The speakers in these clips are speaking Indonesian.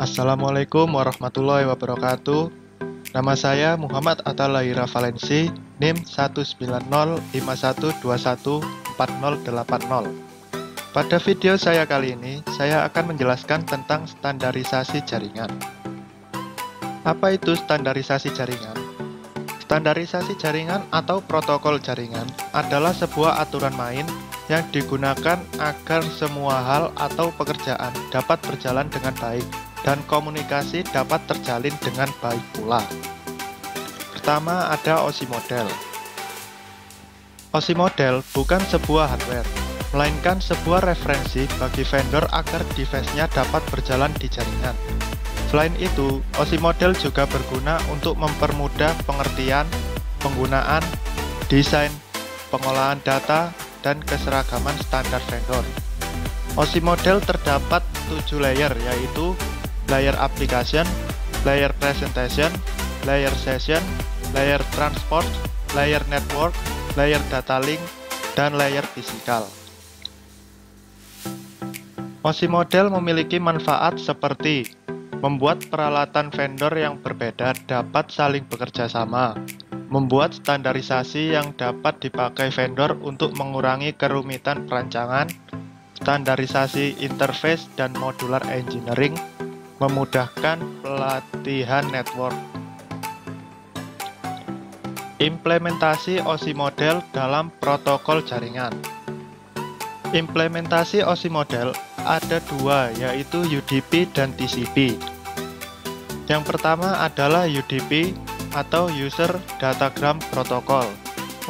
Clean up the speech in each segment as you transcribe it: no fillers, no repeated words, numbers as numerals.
Assalamualaikum warahmatullahi wabarakatuh. Nama saya Muhammad Atalaira Valensi, NIM 19051214080. Pada video saya kali ini, saya akan menjelaskan tentang standarisasi jaringan. Apa itu standarisasi jaringan? Standarisasi jaringan atau protokol jaringan adalah sebuah aturan main yang digunakan agar semua hal atau pekerjaan dapat berjalan dengan baik dan komunikasi dapat terjalin dengan baik pula. Pertama ada OSI model. OSI model bukan sebuah hardware, melainkan sebuah referensi bagi vendor agar device-nya dapat berjalan di jaringan. Selain itu, OSI model juga berguna untuk mempermudah pengertian, penggunaan, desain, pengolahan data, dan keseragaman standar vendor. OSI model terdapat 7 layer, yaitu layer application, layer presentation, layer session, layer transport, layer network, layer data link, dan layer physical. OSI model memiliki manfaat seperti membuat peralatan vendor yang berbeda dapat saling bekerja sama, membuat standarisasi yang dapat dipakai vendor untuk mengurangi kerumitan perancangan, standarisasi interface dan modular engineering, memudahkan pelatihan network. Implementasi OSI model dalam protokol jaringan. Implementasi OSI model ada dua, yaitu UDP dan TCP. Yang pertama adalah UDP atau User Datagram Protocol,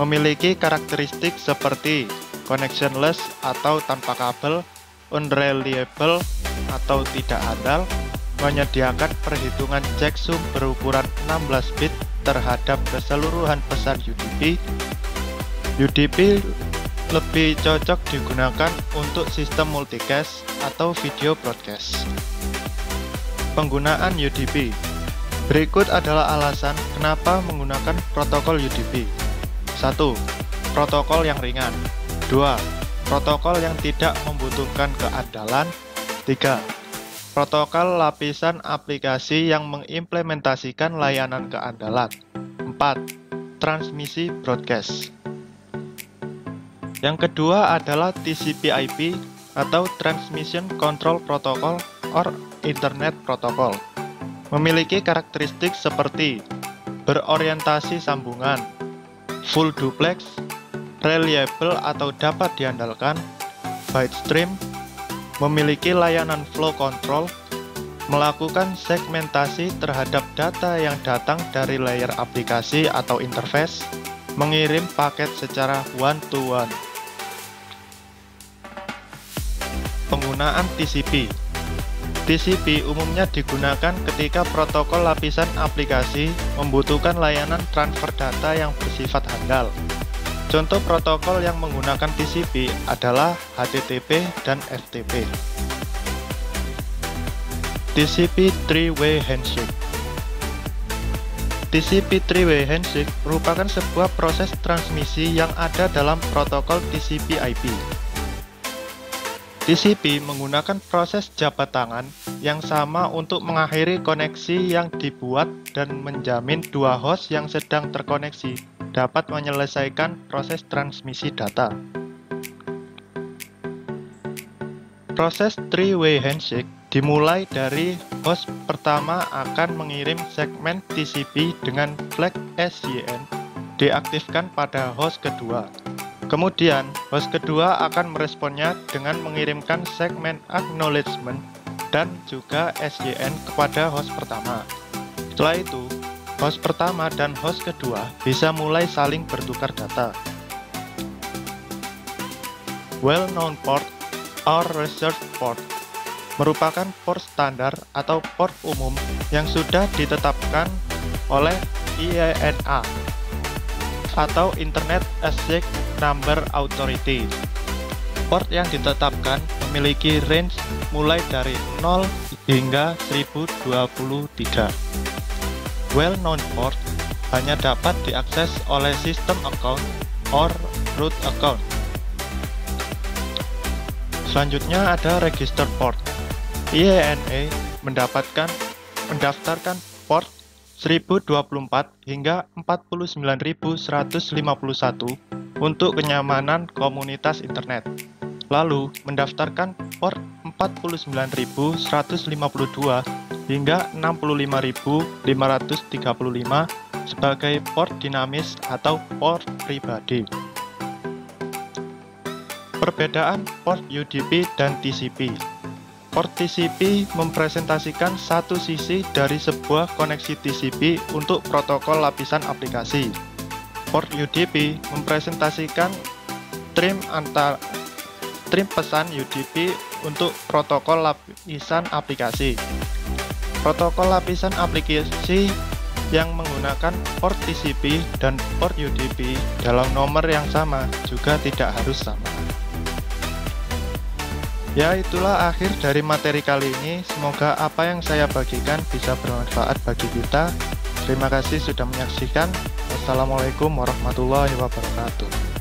memiliki karakteristik seperti connectionless atau tanpa kabel, unreliable atau tidak handal, menyediakan perhitungan checksum berukuran 16 bit terhadap keseluruhan pesan UDP. UDP lebih cocok digunakan untuk sistem multicast atau video broadcast. Penggunaan UDP. Berikut adalah alasan kenapa menggunakan protokol UDP. 1. Protokol yang ringan. 2. Protokol yang tidak membutuhkan keandalan. 3. Protokol lapisan aplikasi yang mengimplementasikan layanan keandalan. 4. Transmisi broadcast. Yang kedua adalah TCP/IP atau Transmission Control Protocol or Internet Protocol. Memiliki karakteristik seperti berorientasi sambungan, full duplex, reliable atau dapat diandalkan, byte stream, memiliki layanan flow control, melakukan segmentasi terhadap data yang datang dari layer aplikasi atau interface, mengirim paket secara one-to-one. Penggunaan TCP. TCP umumnya digunakan ketika protokol lapisan aplikasi membutuhkan layanan transfer data yang bersifat handal. Contoh protokol yang menggunakan TCP adalah HTTP dan FTP. TCP Three-Way Handshake. TCP Three-Way Handshake merupakan sebuah proses transmisi yang ada dalam protokol TCP/IP. TCP menggunakan proses jabat tangan yang sama untuk mengakhiri koneksi yang dibuat dan menjamin dua host yang sedang terkoneksi dapat menyelesaikan proses transmisi data. Proses three-way handshake dimulai dari host pertama akan mengirim segmen TCP dengan flag SYN diaktifkan pada host kedua. Kemudian, host kedua akan meresponnya dengan mengirimkan segmen acknowledgement dan juga SYN kepada host pertama. Setelah itu, host pertama dan host kedua bisa mulai saling bertukar data. Well-known port or reserved port merupakan port standar atau port umum yang sudah ditetapkan oleh IANA atau Internet Exchange Number Authority. Port yang ditetapkan memiliki range mulai dari 0 hingga 1023. Well-known port hanya dapat diakses oleh system account or root account. Selanjutnya ada register port. IANA mendaftarkan port 1024 hingga 49151 untuk kenyamanan komunitas internet. Lalu mendaftarkan port 49152 hingga 65535 sebagai port dinamis atau port pribadi. Perbedaan port UDP dan TCP. Port TCP mempresentasikan satu sisi dari sebuah koneksi TCP untuk protokol lapisan aplikasi. Port UDP mempresentasikan trim pesan UDP untuk protokol lapisan aplikasi. Protokol lapisan aplikasi yang menggunakan port TCP dan port UDP dalam nomor yang sama juga tidak harus sama. Ya, itulah akhir dari materi kali ini. Semoga apa yang saya bagikan bisa bermanfaat bagi kita. Terima kasih sudah menyaksikan. Wassalamualaikum warahmatullahi wabarakatuh.